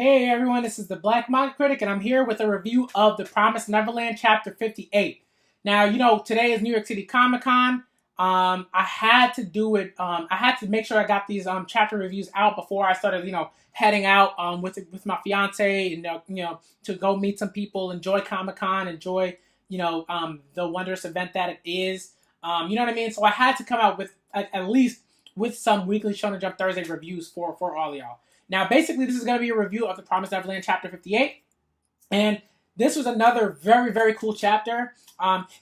Hey everyone, this is the Black Manga Critic, and I'm here with a review of The Promised Neverland, Chapter 58. Now, today is New York City Comic Con. I had to do it. I had to make sure I got these chapter reviews out before I started, heading out with my fiance, and to go meet some people, enjoy Comic Con, enjoy the wondrous event that it is. You know what I mean? So I had to come out with at least with some weekly Shonen Jump Thursday reviews for all y'all. Now, basically, this is going to be a review of The Promised Neverland Chapter 58. And this was another very, very cool chapter.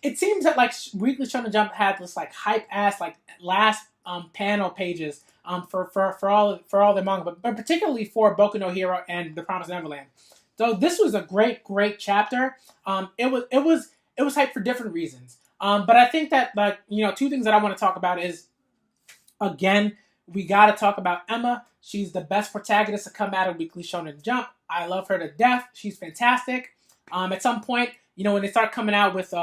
It seems that, Weekly Shonen Jump had this, hype-ass, last panel pages for all their manga, but particularly for Boku no Hero and The Promised Neverland. So this was a great, great chapter. It was hype for different reasons. But I think that, two things that I want to talk about is, again, we got to talk about Emma. She's the best protagonist to come out of Weekly Shonen Jump. I love her to death. She's fantastic. At some point, when they start coming out with,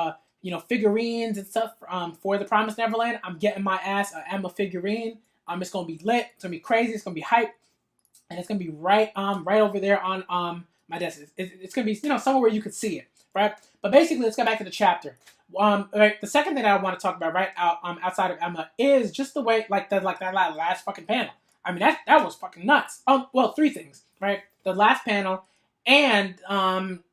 figurines and stuff for The Promised Neverland, I'm getting my ass an Emma figurine. It's going to be lit. It's going to be crazy. It's going to be hype. And it's going to be right over there on my desk. It's going to be, somewhere where you could see it, right? But basically, let's get back to the chapter. Right, the second thing I want to talk about outside of Emma is just the way that last fucking panel. I mean that was fucking nuts. Well, three things, right? The last panel and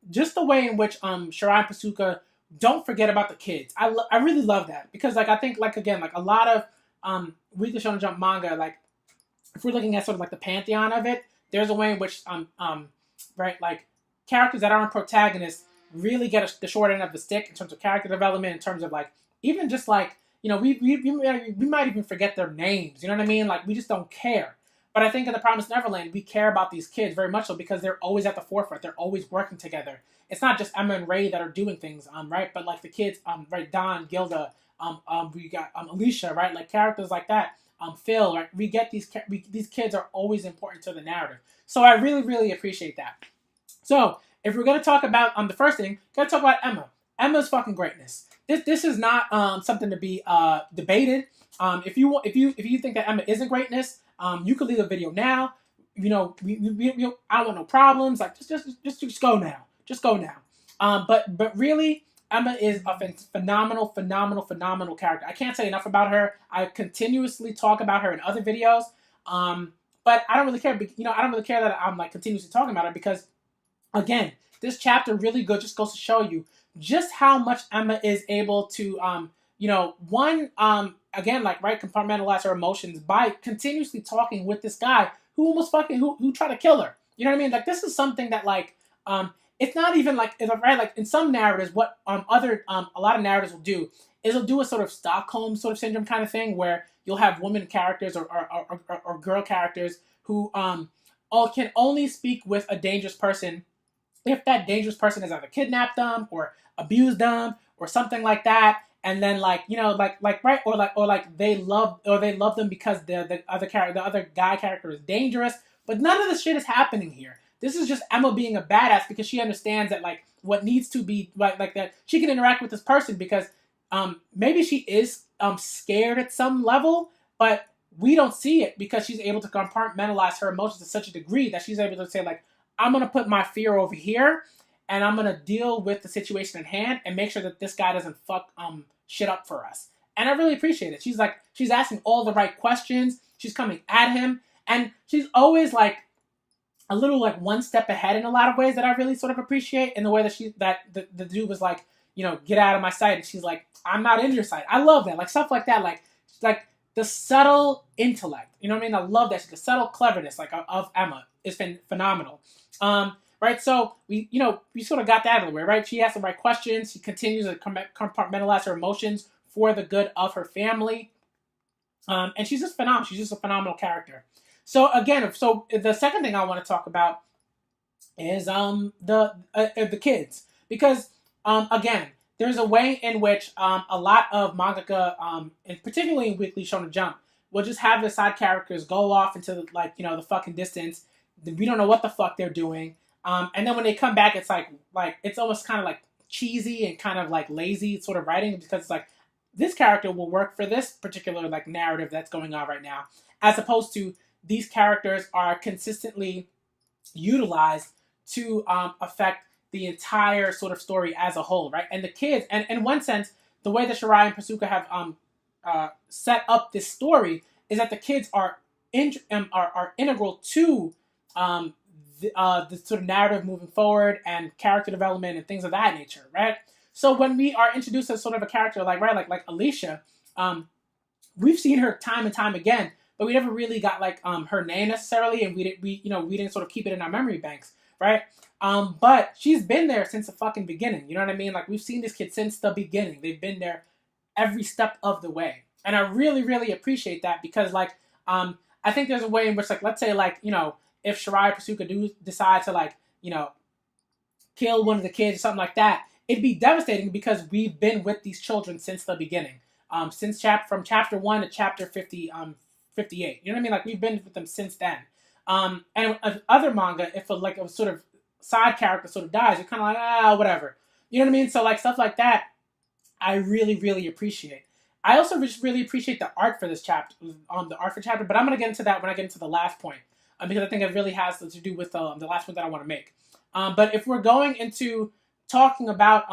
just the way in which Shirai and Pasuka don't forget about the kids. I really love that because I think a lot of Weekly Shonen Jump manga, if we're looking at sort of the pantheon of it, there's a way in which characters that aren't protagonists really get the short end of the stick in terms of character development, in terms of even just we might even forget their names. You know what I mean? We just don't care. But I think in The Promised Neverland, we care about these kids very much so because they're always at the forefront. They're always working together. It's not just Emma and Ray that are doing things, right? But the kids, right? Don, Gilda, we got Alicia, right? Characters like that. Phil, right? We get these kids are always important to the narrative. So I really, really appreciate that. So if we're gonna talk about the first thing, gotta talk about Emma. Emma's fucking greatness. This is not something to be debated. If you think that Emma isn't greatness, you could leave the video now. I don't want no problems. Just go now. Just go now. But really, Emma is a phenomenal character. I can't say enough about her. I continuously talk about her in other videos. But I don't really care. I don't really care that I'm continuously talking about her because, again, this chapter really good. Just goes to show you just how much Emma is able to, compartmentalize her emotions by continuously talking with this guy who almost who tried to kill her. You know what I mean? This is something that it's not even in some narratives, what a lot of narratives will do is they'll do a sort of Stockholm sort of syndrome kind of thing where you'll have women characters or girl characters who can only speak with a dangerous person if that dangerous person has either kidnapped them or abused them or something like that, and then they love them because the other guy character is dangerous. But none of this shit is happening here. This is just Emma being a badass because she understands that what needs to be that she can interact with this person because maybe she is scared at some level, but we don't see it because she's able to compartmentalize her emotions to such a degree that she's able to say I'm going to put my fear over here, and I'm going to deal with the situation at hand and make sure that this guy doesn't fuck shit up for us. And I really appreciate it. She's asking all the right questions. She's coming at him, and she's always a little one step ahead in a lot of ways that I really sort of appreciate. In the way that the dude was get out of my sight, and she's I'm not in your sight. I love that, stuff like that, the subtle intellect. You know what I mean? I love that. The subtle cleverness of Emma is phenomenal. Right, so we sort of got that out of the way, right? She asks the right questions. She continues to compartmentalize her emotions for the good of her family, and she's just phenomenal. She's just a phenomenal character. So again, the second thing I want to talk about is the kids because again, there's a way in which a lot of mangaka, and particularly in Weekly Shonen Jump, will just have the side characters go off into the fucking distance. We don't know what the fuck they're doing. And then when they come back, it's it's almost kind of cheesy and kind of lazy sort of writing because it's this character will work for this particular narrative that's going on right now, as opposed to these characters are consistently utilized to affect the entire sort of story as a whole, right? And the kids, and in one sense, the way that Shirai and Pasuka have set up this story is that the kids are integral to the sort of narrative moving forward and character development and things of that nature, right? So when we are introduced as sort of a character like Alicia, we've seen her time and time again, but we never really got like her name necessarily, and we didn't sort of keep it in our memory banks, right? But she's been there since the fucking beginning. You know what I mean? Like we've seen this kid since the beginning. They've been there every step of the way, and I really really appreciate that because like I think there's a way in which like let's say like if Shirai Pasuka do decide to like kill one of the kids or something like that, it'd be devastating because we've been with these children since the beginning. From chapter 1 to chapter 58. You know what I mean? Like we've been with them since then. And other manga, if a sort of side character sort of dies, you're kind of like whatever. You know what I mean? So like stuff like that, I really really appreciate. I also just really appreciate the art for this chapter, the art for chapter. But I'm gonna get into that when I get into the last point, because I think it really has to do with the last point that I want to make. But if we're going into talking about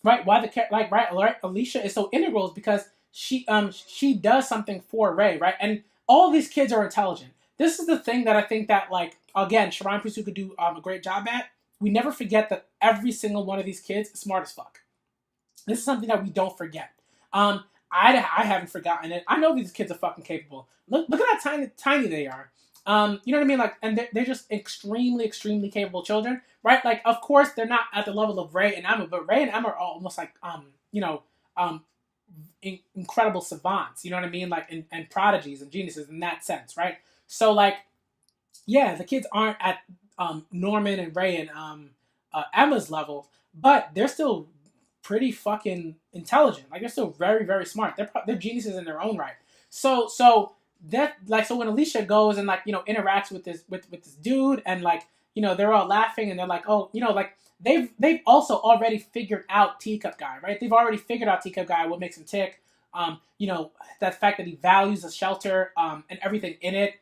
right why Alicia is so integral is because she does something for Ray, right? And all these kids are intelligent. This is the thing that I think that like again Shirai and Pasuka do a great job at. We never forget that every single one of these kids is smart as fuck. This is something that we don't forget. I haven't forgotten it. I know these kids are fucking capable. Look at how tiny they are. You know what I mean? Like, and they're just extremely, extremely capable children, right? Like, of course, they're not at the level of Ray and Emma, but Ray and Emma are almost like, incredible savants. You know what I mean? Like, and prodigies and geniuses in that sense, right? So, like, yeah, the kids aren't at Norman and Ray and Emma's level, but they're still pretty fucking intelligent. Like, they're still very, very smart. They're geniuses in their own right. So when Alicia goes and like interacts with this dude and like they're all laughing and they're like like they've also already figured out Teacup Guy, right? They've already figured out Teacup Guy, what makes him tick. That fact that he values the shelter and everything in it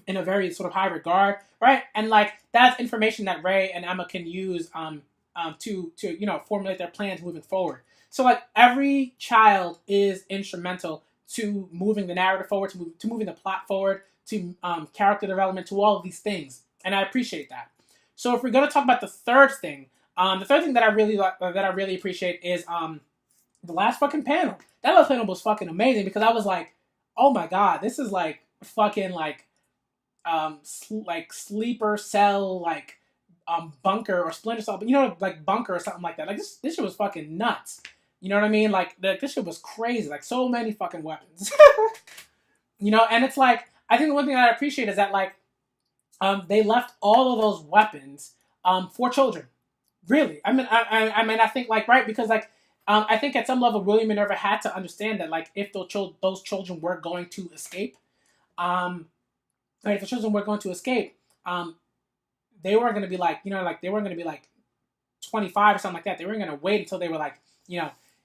in a very sort of high regard, right? And like that's information that Ray and Emma can use to formulate their plans moving forward. So like every child is instrumental to moving the narrative forward, to moving the plot forward, to character development, to all of these things, and I appreciate that. So if we're going to talk about the third thing that I really appreciate is the last fucking panel. That last panel was fucking amazing because I was like, oh my god, this is like fucking like like sleeper cell like bunker or splinter cell, but like bunker or something like that. Like this shit was fucking nuts. You know what I mean? Like this shit was crazy. Like so many fucking weapons. And it's like I think the one thing that I appreciate is that like they left all of those weapons for children. Really, I mean, I think like right because like I think at some level William Minerva had to understand that like if those children were going to escape, if the children were going to escape, they weren't going to be like they weren't going to be like 25 or something like that. They weren't going to wait until they were like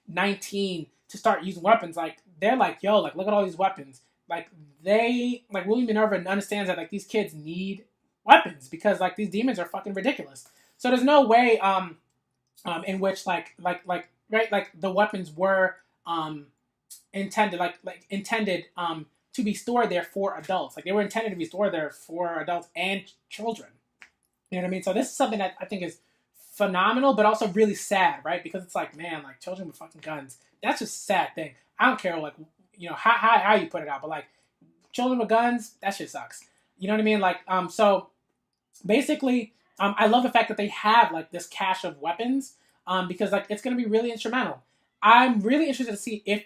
19 to start using weapons. Like they're like, yo, like look at all these weapons. Like William Minerva understands that like these kids need weapons because like these demons are fucking ridiculous. So there's no way in which like the weapons were intended to be stored there for adults. Like they were intended to be stored there for adults and children. You know what I mean? So this is something that I think is phenomenal, but also really sad, right? Because it's like, man, like children with fucking guns. That's just a sad thing. I don't care, like, how you put it out, but like children with guns, that shit sucks. You know what I mean? Like, so basically, I love the fact that they have like this cache of weapons, because like it's gonna be really instrumental. I'm really interested to see if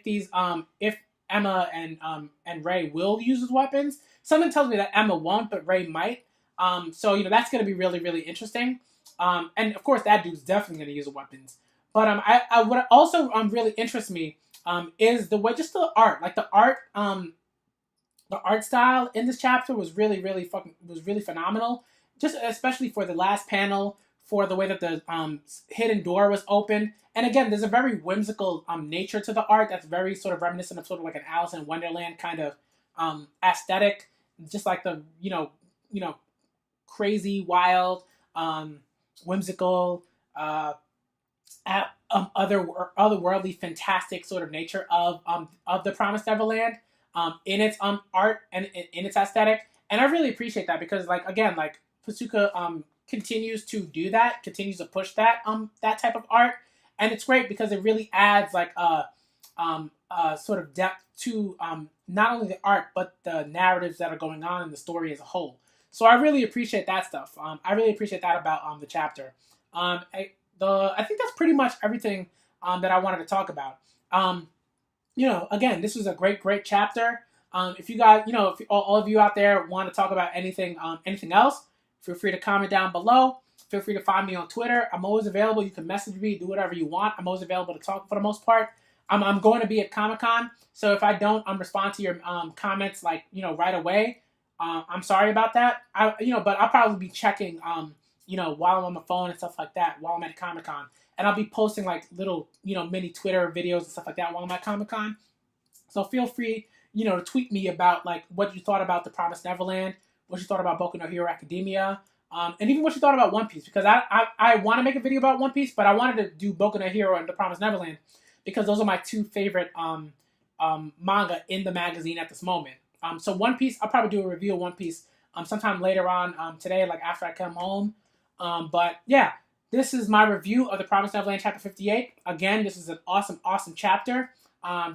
if Emma and Ray will use his weapons. Something tells me that Emma won't, but Ray might. So that's gonna be really, really interesting. And of course, that dude's definitely going to use the weapons. But I what also really interests me is the way, just the art, like the art style in this chapter was really, really phenomenal. Just especially for the last panel, for the way that the hidden door was open. And again, there's a very whimsical nature to the art that's very sort of reminiscent of sort of like an Alice in Wonderland kind of aesthetic. Just like the crazy, wild, whimsical, otherworldly, fantastic sort of nature of the Promised Neverland, in its art and in its aesthetic. And I really appreciate that because, like, again, like, Pasuka continues to do that, continues to push that type of art, and it's great because it really adds like sort of depth to not only the art but the narratives that are going on in the story as a whole. So I really appreciate that stuff. I really appreciate that about the chapter. I think that's pretty much everything that I wanted to talk about. Again, this was a great chapter. If you guys, if all of you out there want to talk about anything else, feel free to comment down below. Feel free to find me on Twitter. I'm always available. You can message me, do whatever you want. I'm always available to talk for the most part. I'm going to be at Comic-Con, so if I don't respond to your comments like right away, I'm sorry about that. But I'll probably be checking while I'm on my phone and stuff like that while I'm at Comic-Con, and I'll be posting like little mini Twitter videos and stuff like that while I'm at Comic-Con. So feel free to tweet me about like what you thought about the Promised Neverland, what you thought about Boku no Hero Academia, and even what you thought about One Piece, because I want to make a video about One Piece, but I wanted to do Boku no Hero and the Promised Neverland because those are my two favorite manga in the magazine at this moment. So One Piece, I'll probably do a review of One Piece sometime later on today, like after I come home. But yeah, this is my review of the Promised Neverland chapter 58. Again, this is an awesome chapter.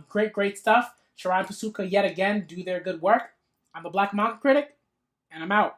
Great stuff. Shirai and Pasuka yet again do their good work. I'm the Black Manga Critic, and I'm out.